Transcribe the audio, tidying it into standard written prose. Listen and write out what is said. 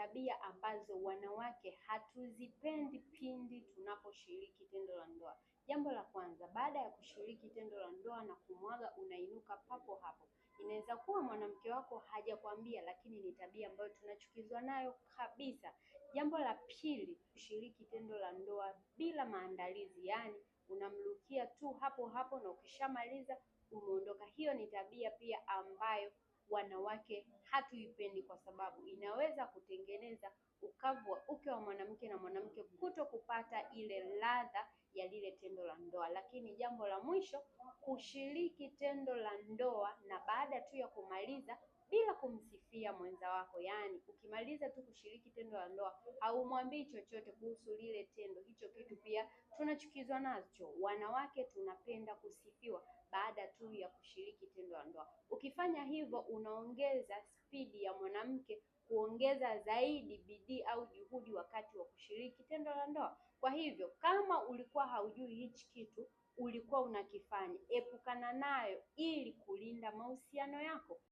tabia ambazo wanawake hatuzipendi pindi tunaposhiriki tendo la ndoa. Jambo la kwanza, baada ya kushiriki tendo la ndoa na kumwaga, unainuka papo hapo. Inaweza kuwa mwanamke wako hajakwambia, lakini ni tabia ambayo tunachukizwa nayo kabisa. Jambo la pili, kushiriki tendo la ndoa bila maandalizi, yaani unamrukia tu hapo hapo na ukishamaliza umeondoka. Hiyo ni tabia pia ambayo wanawake hatuipendi, kwa sababu inaweza kutengeneza ukavu wa uke wa mwanamke na mwanamke kuto kupata ile ladha ya lile tendo la ndoa. Lakini jambo la mwisho, kushiriki tendo la ndoa na baada tu ya kumaliza bila kumsifia mwenza wako. Yaani ukimaliza tu kushiriki tendo la ndoa haumwambii chochote kuhusu lile tendo, hicho kitu pia tunachukizwa nacho. Wanawake tunapenda kusifiwa baada tu ya kushiriki tendo la ndoa. Ukifanya hivyo unaongeza spidi ya mwanamke kuongeza zaidi bidii au juhudi wakati wa kushiriki tendo la ndoa. Kwa hivyo kama ulikuwa haujui hichi kitu, ulikuwa unakifanya, epukana nayo ili kulinda mahusiano yako.